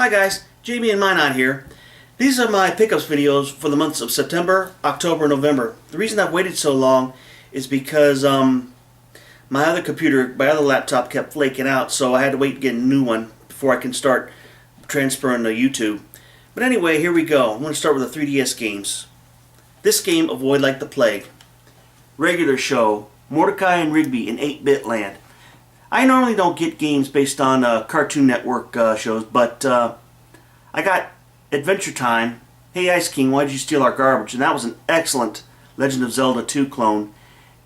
Hi guys, Jamie and Minot here. These are my pickups videos for the months of September, October, and November. The reason I've waited so long is because my other laptop kept flaking out, so I had to wait to get a new one before I can start transferring to YouTube. But anyway, here we go. I'm going to start with the 3DS games. This game, Avoid Like the Plague. Regular show, Mordecai and Rigby in 8-bit land. I normally don't get games based on Cartoon Network shows, but I got Adventure Time, Hey Ice King, Why'd You Steal Our Garbage? And that was an excellent Legend of Zelda 2 clone.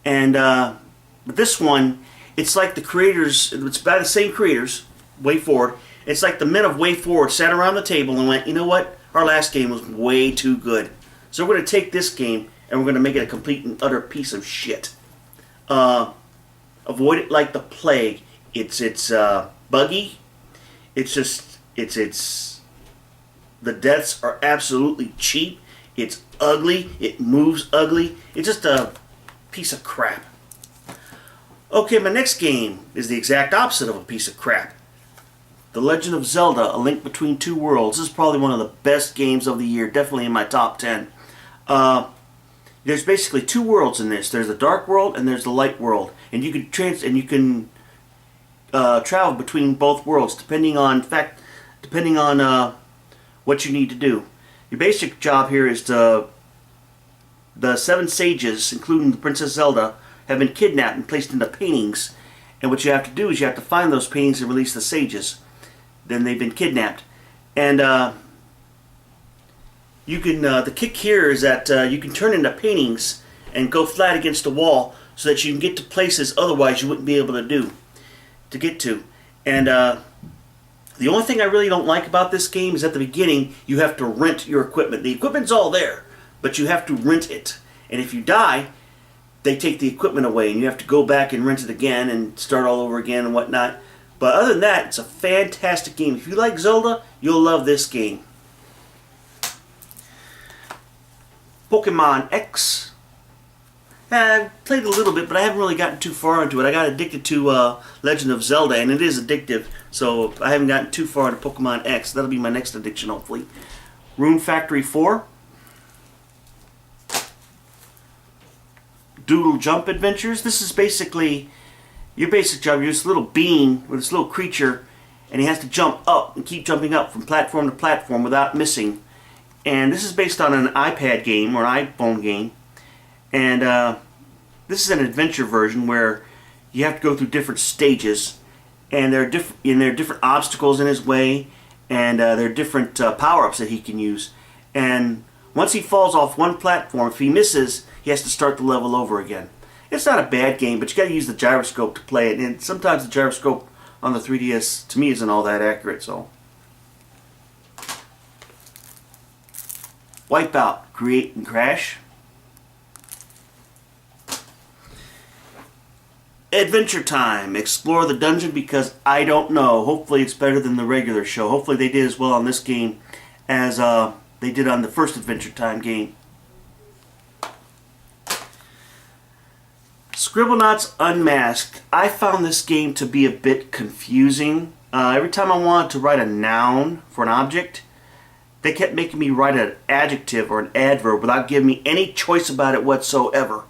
And but this one, it's like the creators, it's by the same creators, Way Forward. It's like the men of Way Forward sat around the table and went, you know what, our last game was way too good. So we're going to take this game and we're going to make it a complete and utter piece of shit. Avoid It Like the Plague. It's buggy. It's the deaths are absolutely cheap. It's ugly. It moves ugly. It's just a piece of crap. Okay, my next game is the exact opposite of a piece of crap. The Legend of Zelda: A Link Between Two Worlds. This is probably one of the best games of the year. Definitely in my top 10. There's basically two worlds in this. There's the dark world and there's the light world, and you can travel between both worlds depending on what you need to do. Your basic job here is the 7 sages, including the Princess Zelda, have been kidnapped and placed into paintings, and what you have to do is you have to find those paintings and release the sages. Then they've been kidnapped, and you can the kick here is that you can turn into paintings and go flat against the wall so that you can get to places otherwise you wouldn't be able to get to. And the only thing I really don't like about this game is at the beginning you have to rent your equipment. The equipment's all there, but you have to rent it. And if you die, they take the equipment away and you have to go back and rent it again and start all over again and whatnot. But other than that, it's a fantastic game. If you like Zelda, you'll love this game. Pokemon X. I've played a little bit, but I haven't really gotten too far into it. I got addicted to Legend of Zelda, and it is addictive, so I haven't gotten too far into Pokemon X. That'll be my next addiction, hopefully. Rune Factory 4. Doodle Jump Adventures. This is basically your basic job. You're this little being with this little creature, and he has to jump up and keep jumping up from platform to platform without missing. And this is based on an iPad game or an iPhone game. And this is an adventure version where you have to go through different stages, and there are different obstacles in his way, and there are different power-ups that he can use. And once he falls off one platform, if he misses, he has to start the level over again. It's not a bad game, but you got to use the gyroscope to play it, and sometimes the gyroscope on the 3DS to me isn't all that accurate. So, Wipeout, Create and Crash. Adventure Time, explore the dungeon because I don't know. Hopefully it's better than the regular show. Hopefully they did as well on this game as they did on the first Adventure Time game. Scribblenauts Unmasked. I found this game to be a bit confusing. Every time I wanted to write a noun for an object, they kept making me write an adjective or an adverb without giving me any choice about it whatsoever.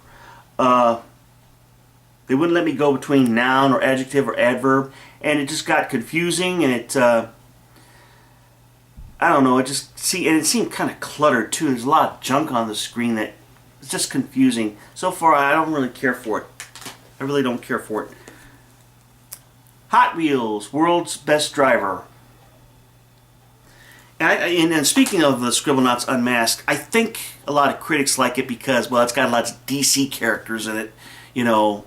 They wouldn't let me go between noun or adjective or adverb, and it just got confusing, and it, I don't know, and it seemed kind of cluttered too. There's a lot of junk on the screen that it's just confusing. So far, I don't really care for it. I really don't care for it. Hot Wheels, World's Best Driver. And speaking of the Scribblenauts Unmasked, I think a lot of critics like it because, well, it's got lots of DC characters in it. You know,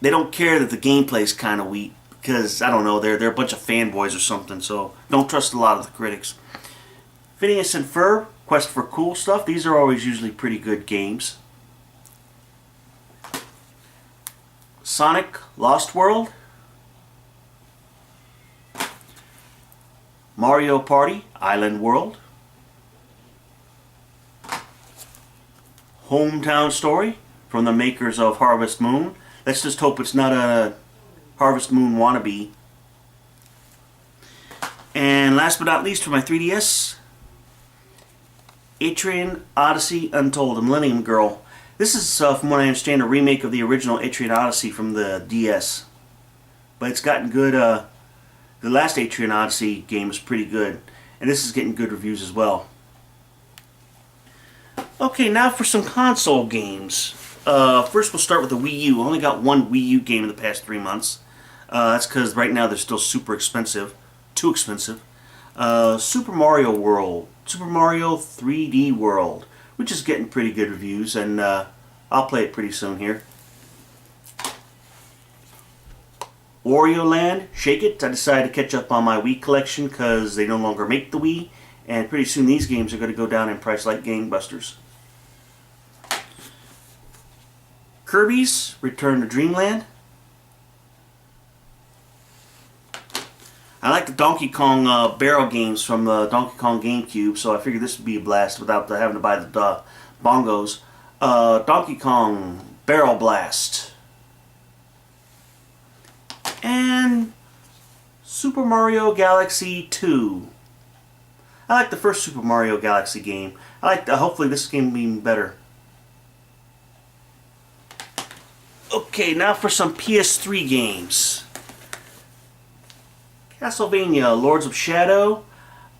they don't care that the gameplay's kind of weak because, I don't know, they're a bunch of fanboys or something, so don't trust a lot of the critics. Phineas and Ferb, Quest for Cool Stuff. These are always usually pretty good games. Sonic Lost World. Mario Party Island World. Hometown Story from the makers of Harvest Moon. Let's just hope it's not a Harvest Moon wannabe. And last but not least for my 3DS, Etrian Odyssey Untold, the Millennium Girl. This is, from what I understand, a remake of the original Etrian Odyssey from the DS. But it's gotten good, the last Etrian Odyssey game was pretty good. And this is getting good reviews as well. Okay, now for some console games. First we'll start with the Wii U. I only got one Wii U game in the past 3 months. That's because right now they're still super expensive. Too expensive. Super Mario World. Super Mario 3D World. Which is getting pretty good reviews, and I'll play it pretty soon here. Wario Land, Shake It. I decided to catch up on my Wii collection because they no longer make the Wii, and pretty soon these games are going to go down in price like gangbusters. Kirby's Return to Dreamland. I like the Donkey Kong barrel games from the Donkey Kong GameCube, so I figured this would be a blast without having to buy the bongos. Donkey Kong Barrel Blast. And Super Mario Galaxy 2. I like the first Super Mario Galaxy game. Hopefully this game will be even better. Okay, now for some PS3 games. Castlevania Lords of Shadow.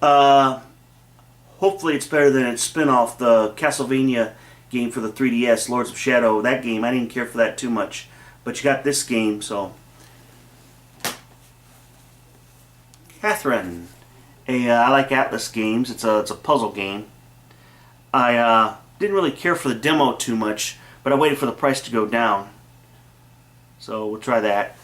Hopefully it's better than its spin-off, the Castlevania game for the 3DS, Lords of Shadow. That game, I didn't care for that too much. But you got this game, so... Catherine. I like Atlas games. It's a puzzle game. I didn't really care for the demo too much, but I waited for the price to go down. So we'll try that.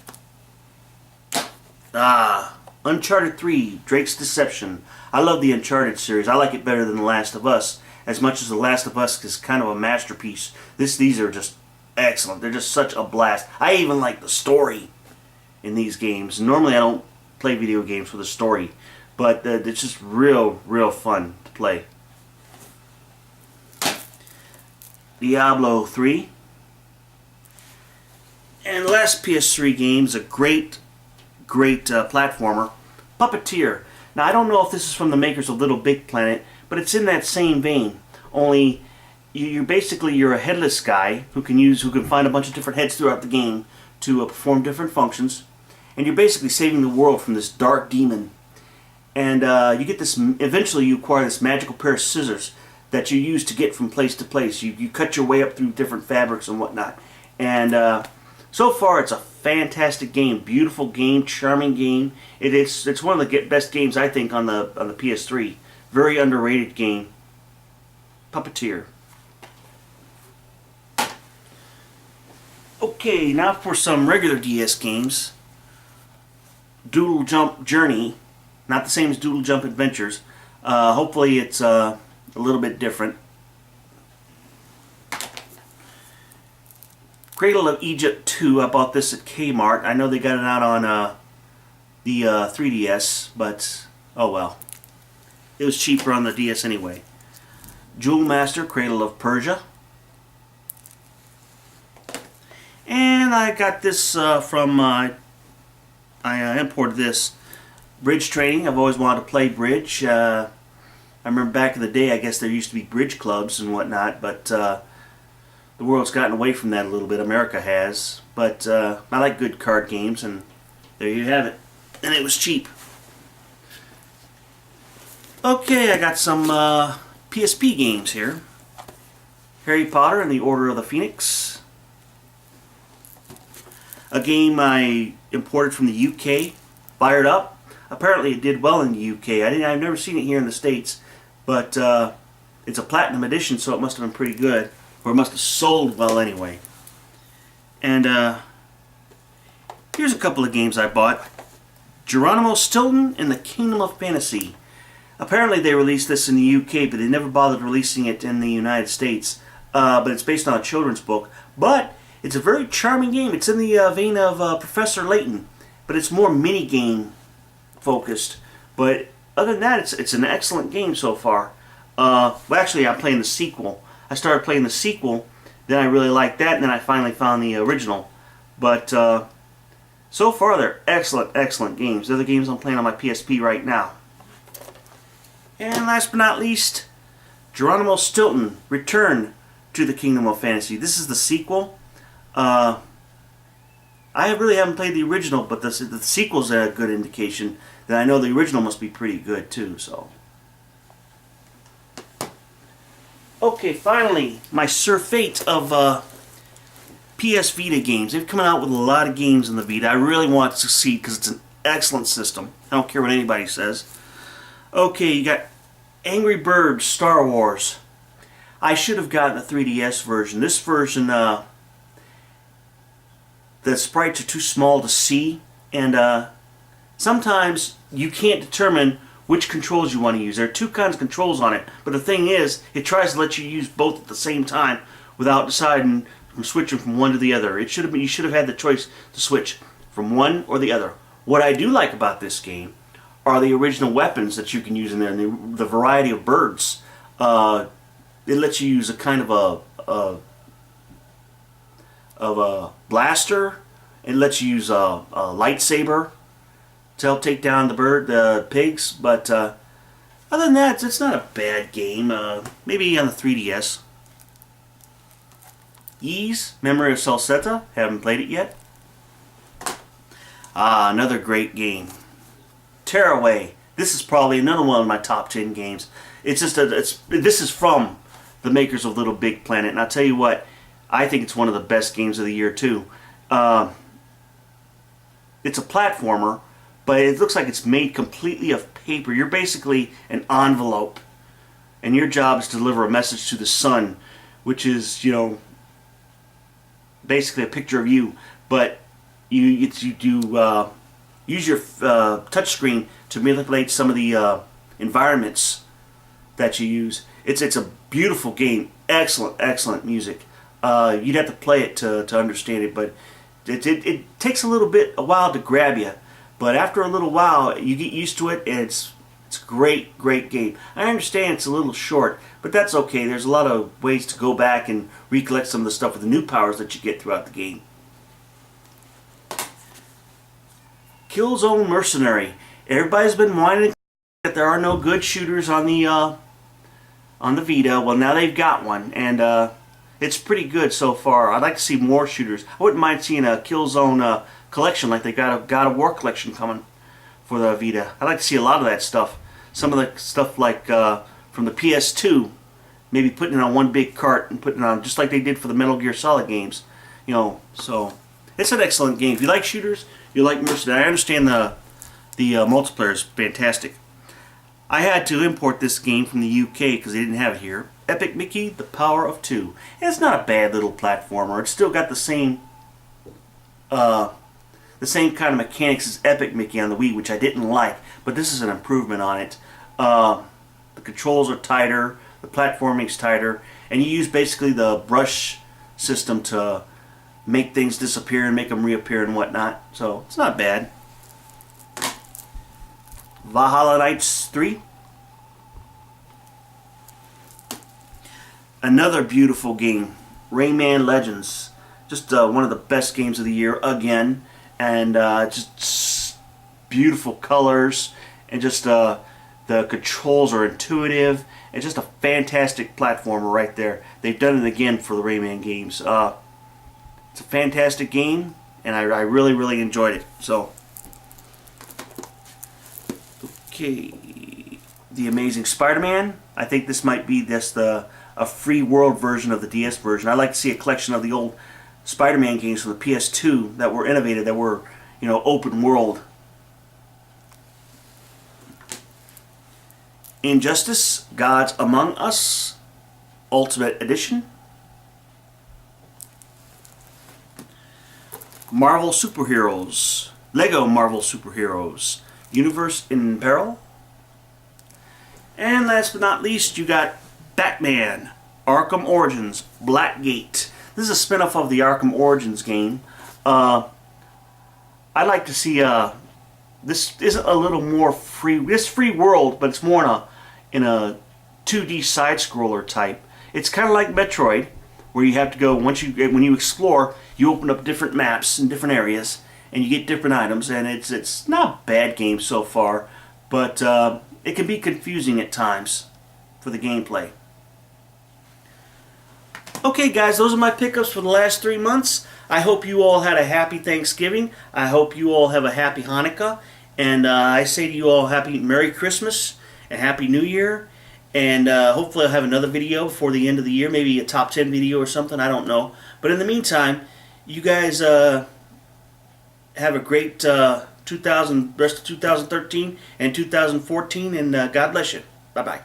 Uncharted 3, Drake's Deception. I love the Uncharted series. I like it better than The Last of Us, as much as The Last of Us is kind of a masterpiece. These are just excellent. They're just such a blast. I even like the story in these games. Normally I don't play video games with a story, but it's just real fun to play. Diablo 3. And the last PS3 game is a great platformer, Puppeteer. Now I don't know if this is from the makers of Little Big Planet, but it's in that same vein. Only you're a headless guy who can find a bunch of different heads throughout the game to perform different functions, and you're basically saving the world from this dark demon. And you get this. Eventually, you acquire this magical pair of scissors that you use to get from place to place. You cut your way up through different fabrics and whatnot. And so far, it's a fantastic game, beautiful game, charming game. It's one of the best games I think on the PS3. Very underrated game. Puppeteer. Okay, now for some regular DS games. Doodle Jump Journey, not the same as Doodle Jump Adventures. Hopefully it's a little bit different. Cradle of Egypt 2, I bought this at Kmart. I know they got it out on the 3DS, but oh well. It was cheaper on the DS anyway. Jewel Master, Cradle of Persia. And I got this from, I imported this. Bridge training. I've always wanted to play bridge. I remember back in the day, I guess there used to be bridge clubs and whatnot, but the world's gotten away from that a little bit. America has. But I like good card games, and there you have it. And it was cheap. Okay, I got some PSP games here. Harry Potter and the Order of the Phoenix. A game I imported from the UK. Fired Up. Apparently it did well in the UK. I've never seen it here in the States, but it's a platinum edition, so it must have been pretty good, or it must have sold well anyway. And here's a couple of games I bought. Geronimo Stilton and the Kingdom of Fantasy. Apparently they released this in the UK, but they never bothered releasing it in the United States. But it's based on a children's book. But it's a very charming game. It's in the vein of Professor Layton, but it's more mini-game focused. But other than that, it's an excellent game so far. Well, actually, I'm playing the sequel. I started playing the sequel, then I really liked that, and then I finally found the original. But so far, they're excellent, excellent games. They're the games I'm playing on my PSP right now. And last but not least, Geronimo Stilton, Return to the Kingdom of Fantasy. This is the sequel. I really haven't played the original, but the sequel's a good indication that I know the original must be pretty good too. So, okay, finally, my surfeit of PS Vita games. They've come out with a lot of games in the Vita. I really want to succeed because it's an excellent system. I don't care what anybody says. Okay, you got Angry Birds Star Wars. I should have gotten the 3DS version. This version, the sprites are too small to see, and sometimes you can't determine which controls you want to use. There are two kinds of controls on it, but the thing is, it tries to let you use both at the same time without deciding from switching from one to the other. You should have had the choice to switch from one or the other. What I do like about this game are the original weapons that you can use in there, and the variety of birds. It lets you use a kind of a blaster. It lets you use a lightsaber to help take down the pigs. But other than that, it's not a bad game. Maybe on the 3DS. Ys, Memory of Salsetta. Haven't played it yet. Another great game. Tearaway. This is probably another one of my top 10 games. It's just this is from the makers of Little Big Planet, and I'll tell you what, I think it's one of the best games of the year too. It's a platformer, but it looks like it's made completely of paper. You're basically an envelope, and your job is to deliver a message to the sun, which is, you know, basically a picture of you, but you use your touchscreen to manipulate some of the environments that you use. It's a beautiful game. Excellent music. You'd have to play it to understand it, but it takes a while to grab you. But after a little while, you get used to it, and it's a great game. I understand it's a little short, but that's okay. There's a lot of ways to go back and recollect some of the stuff with the new powers that you get throughout the game. Killzone Mercenary. Everybody's been whining that there are no good shooters on the Vita. Well, now they've got one, and it's pretty good so far. I'd like to see more shooters. I wouldn't mind seeing a Killzone collection, like they got a God of War collection coming for the Vita. I'd like to see a lot of that stuff. Some of the stuff like from the PS2, maybe putting it on one big cart and putting it on just like they did for the Metal Gear Solid games. You know, so it's an excellent game. If you like shooters, you like Mercenary. I understand the multiplayer is fantastic. I had to import this game from the UK because they didn't have it here. Epic Mickey: The Power of Two. And it's not a bad little platformer. It's still got the same kind of mechanics as Epic Mickey on the Wii, which I didn't like, but this is an improvement on it. The controls are tighter, the platforming's tighter, and you use basically the brush system to make things disappear and make them reappear and whatnot. So it's not bad. Valhalla Knights 3. Another beautiful game. Rayman Legends. Just one of the best games of the year again. And just beautiful colors. And just the controls are intuitive. It's just a fantastic platformer right there. They've done it again for the Rayman games. It's a fantastic game, and I really enjoyed it. So, okay, The Amazing Spider-Man. I think this might be a free world version of the DS version. I'd like to see a collection of the old Spider-Man games from the PS2 that were innovative, that were, you know, open world. Injustice: Gods Among Us Ultimate Edition. Marvel Superheroes. Lego Marvel Superheroes. Universe in Peril. And last but not least, you got Batman Arkham Origins Blackgate. This is a spin-off of the Arkham Origins game. I'd like to see this is a little more free. It's free world, but it's more in a 2D side scroller type. It's kind of like Metroid, where you have to go when you explore, you open up different maps in different areas, and you get different items. And it's not a bad game so far, but it can be confusing at times for the gameplay. Okay guys, those are my pickups for the last 3 months. I hope you all had a happy Thanksgiving. I hope you all have a happy Hanukkah. And I say to you all, happy Merry Christmas and Happy New Year. And hopefully I'll have another video before the end of the year, maybe a top 10 video or something, I don't know. But in the meantime, you guys have a great rest of 2013 and 2014, and God bless you. Bye-bye.